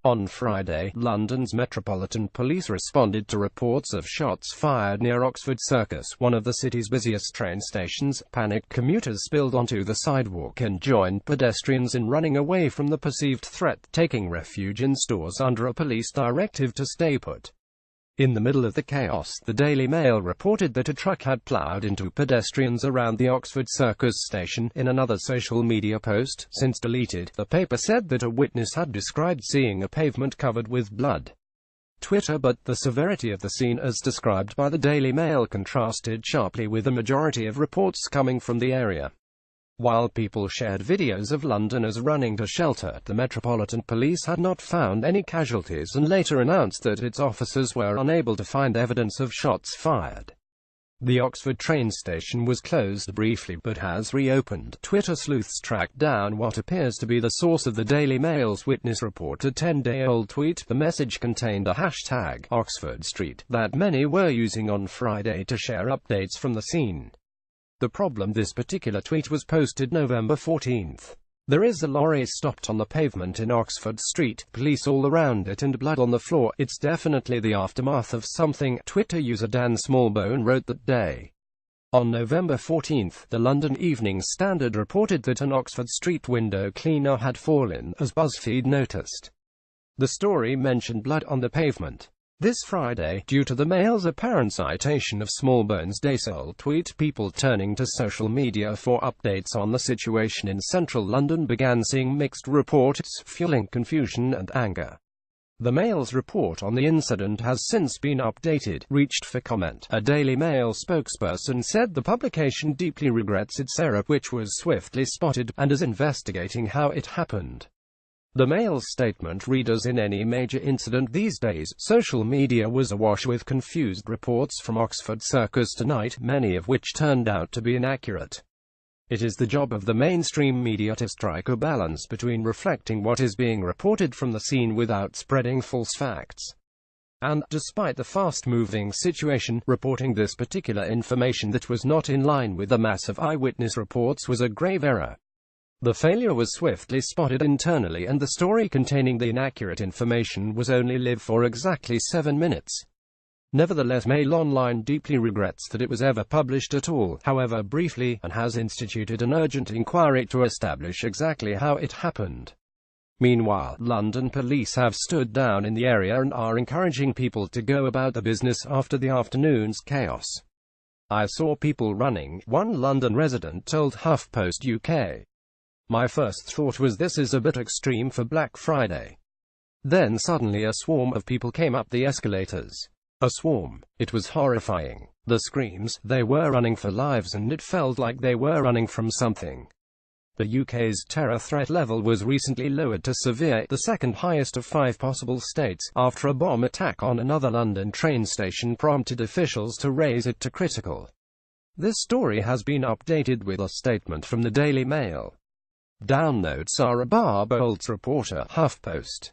On Friday, London's Metropolitan Police responded to reports of shots fired near Oxford Circus, one of the city's busiest train stations. Panicked commuters spilled onto the sidewalk and joined pedestrians in running away from the perceived threat, taking refuge in stores under a police directive to stay put. In the middle of the chaos, the Daily Mail reported that a truck had ploughed into pedestrians around the Oxford Circus station. In another social media post, since deleted, the paper said that a witness had described seeing a pavement covered with blood. Twitter, but the severity of the scene as described by the Daily Mail contrasted sharply with the majority of reports coming from the area. While people shared videos of Londoners running to shelter, the Metropolitan Police had not found any casualties and later announced that its officers were unable to find evidence of shots fired. The Oxford train station was closed briefly but has reopened. Twitter sleuths tracked down what appears to be the source of the Daily Mail's witness report, a 10-day-old tweet. The message contained a hashtag, Oxford Street, that many were using on Friday to share updates from the scene. The problem: this particular tweet was posted November 14. There is a lorry stopped on the pavement in Oxford Street, police all around it and blood on the floor. It's definitely the aftermath of something, Twitter user Dan Smallbone wrote that day. On November 14, the London Evening Standard reported that an Oxford Street window cleaner had fallen, as BuzzFeed noticed. The story mentioned blood on the pavement. This Friday, due to the Mail's apparent citation of Smallbone's day-old tweet, people turning to social media for updates on the situation in central London began seeing mixed reports, fueling confusion and anger. The Mail's report on the incident has since been updated, reached for comment. A Daily Mail spokesperson said the publication deeply regrets its error, which was swiftly spotted, and is investigating how it happened. The Mail's statement read: as in any major incident these days, social media was awash with confused reports from Oxford Circus tonight, many of which turned out to be inaccurate. It is the job of the mainstream media to strike a balance between reflecting what is being reported from the scene without spreading false facts. And, despite the fast-moving situation, reporting this particular information that was not in line with the mass of eyewitness reports was a grave error. The failure was swiftly spotted internally, and the story containing the inaccurate information was only lived for exactly 7 minutes. Nevertheless, Mail Online deeply regrets that it was ever published at all, however briefly, and has instituted an urgent inquiry to establish exactly how it happened. Meanwhile, London police have stood down in the area and are encouraging people to go about their business after the afternoon's chaos. "I saw people running," one London resident told HuffPost UK. "My first thought was this is a bit extreme for Black Friday. Then suddenly a swarm of people came up the escalators. A swarm. It was horrifying. The screams, they were running for lives and it felt like they were running from something." The UK's terror threat level was recently lowered to severe, the second highest of 5 possible states, after a bomb attack on another London train station prompted officials to raise it to critical. This story has been updated with a statement from the Daily Mail. Download Sarah Barbault's reporter, HuffPost.